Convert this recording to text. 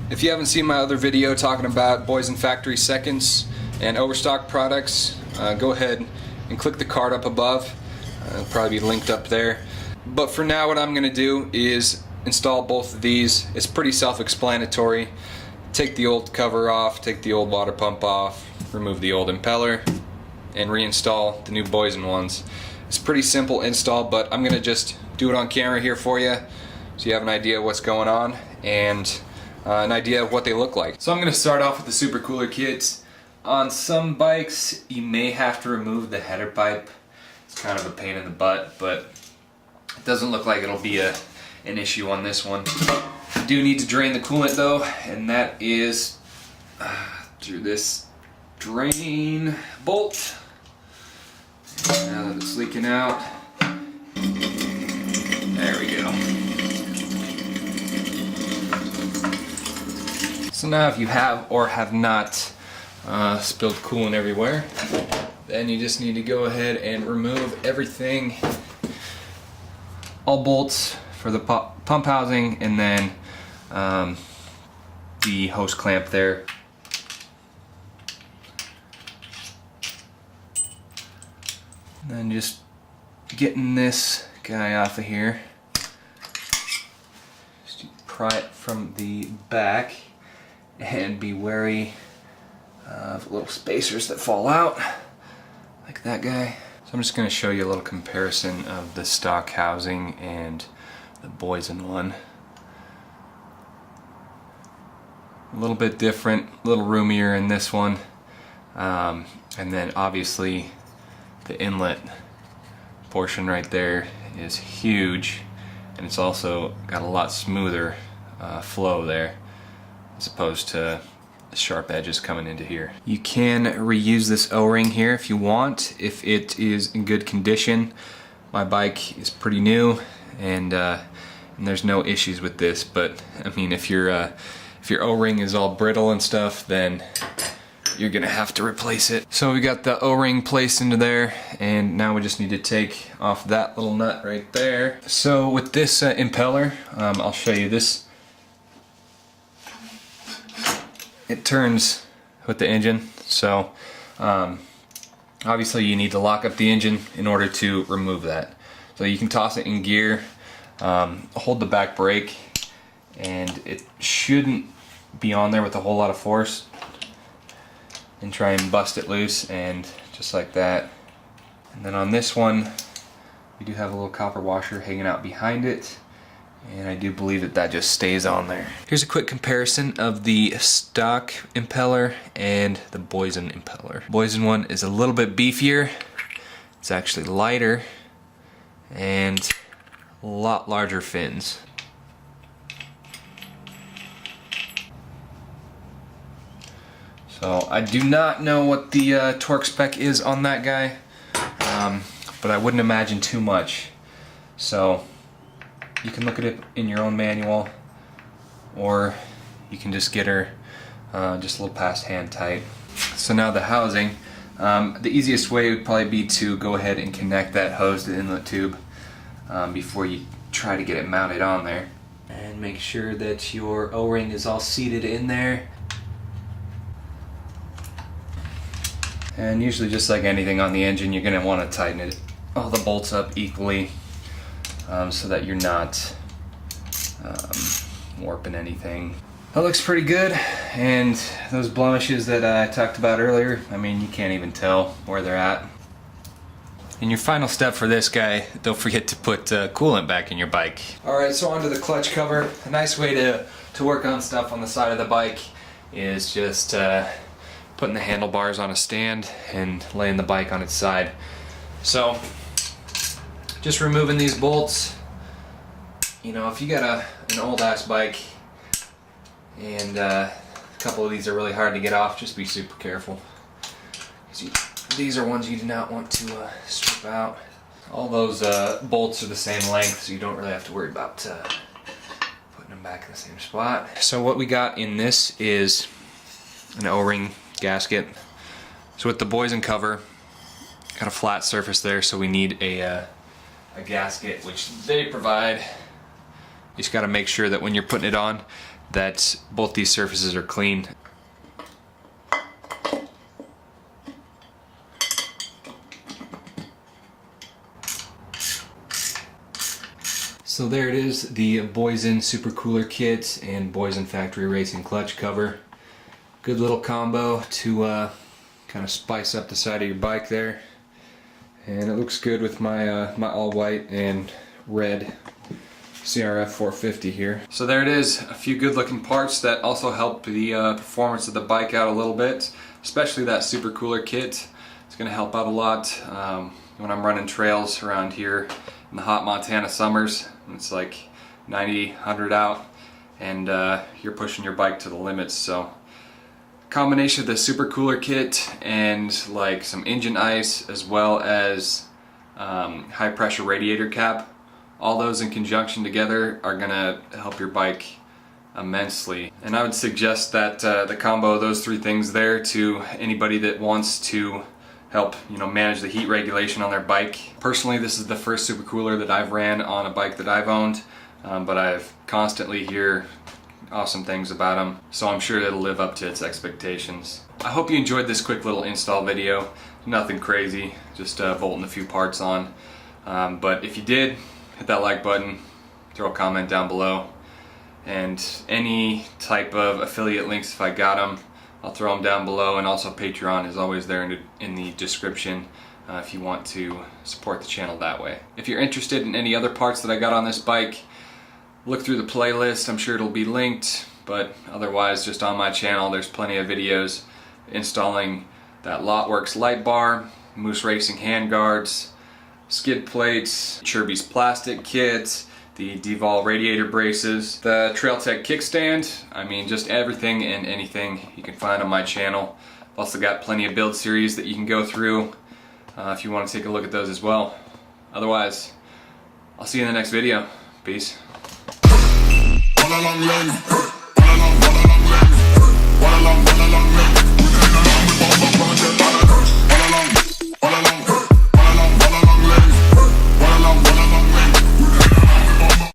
If you haven't seen my other video talking about Boyesen factory seconds and overstock products, go ahead and click the card up above. It'll probably be linked up there. But for now, what I'm going to do is install both of these. It's pretty self-explanatory. Take the old cover off, take the old water pump off, remove the old impeller, and reinstall the new Boyesen ones. It's a pretty simple install, but I'm going to just do it on camera here for you so you have an idea of what's going on and an idea of what they look like. So I'm going to start off with the Supercooler Kit. On some bikes you may have to remove the header pipe. It's kind of a pain in the butt, but it doesn't look like it'll be an issue on this one. You do need to drain the coolant though, and that is through this drain bolt. Now that it's leaking out, there we go. So now if you have or have not spilled coolant everywhere, then you just need to go ahead and remove everything, all bolts for the pump housing, and then the hose clamp there. And then just getting this guy off of here. Just pry it from the back and be wary of little spacers that fall out, like that guy. So I'm just going to show you a little comparison of the stock housing and the Boyesen one. A little bit different, a little roomier in this one, and then obviously the inlet portion right there is huge, and it's also got a lot smoother flow there as opposed to the sharp edges coming into here. You can reuse this O-ring here if you want, if it is in good condition. My bike is pretty new, and there's no issues with this, but I mean, if your O-ring is all brittle and stuff, then you're gonna have to replace it. So we got the O-ring placed into there, and now we just need to take off that little nut right there. So with this impeller, I'll show you this. It turns with the engine, so obviously you need to lock up the engine in order to remove that. So you can toss it in gear, hold the back brake, and it shouldn't be on there with a whole lot of force, and try and bust it loose, and just like that. And then on this one we do have a little copper washer hanging out behind it, and I do believe that that just stays on there. Here's a quick comparison of the stock impeller and the Boyesen impeller. Boyesen one is a little bit beefier, it's actually lighter, and a lot larger fins. So I do not know what the torque spec is on that guy, but I wouldn't imagine too much. So you can look at it in your own manual, or you can just get her just a little past hand tight. So now the housing, the easiest way would probably be to go ahead and connect that hose to the inlet tube before you try to get it mounted on there. And make sure that your O-ring is all seated in there. And usually, just like anything on the engine, you're going to want to tighten all the bolts up equally so that you're not warping anything. That looks pretty good, and those blemishes that I talked about earlier, I mean, you can't even tell where they're at. And your final step for this guy, don't forget to put coolant back in your bike. Alright, so onto the clutch cover. A nice way to work on stuff on the side of the bike is just putting the handlebars on a stand and laying the bike on its side. So just removing these bolts. You know, if you got an old ass bike and a couple of these are really hard to get off, just be super careful. These are ones you do not want to strip out. All those bolts are the same length, so you don't really have to worry about putting them back in the same spot. So what we got in this is an O-ring gasket. So with the Boyesen cover, got a flat surface there, so we need a gasket, which they provide. You just got to make sure that when you're putting it on that both these surfaces are clean. So there it is, the Boyesen Supercooler Kit and Boyesen Factory Racing Clutch cover. Good little combo to kind of spice up the side of your bike there. And it looks good with my my all white and red Crf450 here. So there it is, a few good looking parts that also help the performance of the bike out a little bit, especially that Supercooler Kit. It's going to help out a lot when I'm running trails around here in the hot Montana summers. It's like 90, 100 out, and you're pushing your bike to the limits. So combination of the Supercooler Kit and like some engine ice, as well as high pressure radiator cap, all those in conjunction together are gonna help your bike immensely. And I would suggest that the combo of those three things there to anybody that wants to help, you know, manage the heat regulation on their bike. Personally, this is the first supercooler that I've ran on a bike that I've owned, but I've constantly hear awesome things about them, so I'm sure it'll live up to its expectations. I hope you enjoyed this quick little install video. Nothing crazy, just bolting a few parts on. But if you did, hit that like button, throw a comment down below, and any type of affiliate links, if I got them, I'll throw them down below, and also Patreon is always there in the description if you want to support the channel that way. If you're interested in any other parts that I got on this bike, look through the playlist, I'm sure it'll be linked, but otherwise just on my channel there's plenty of videos installing that LotWorks light bar, Moose Racing handguards, skid plates, Chirby's plastic kit, the Devol radiator braces, the Trailtech kickstand. I mean, just everything and anything you can find on my channel. I've also got plenty of build series that you can go through if you want to take a look at those as well. Otherwise, I'll see you in the next video. Peace. All along lane, all along lane, all along lane.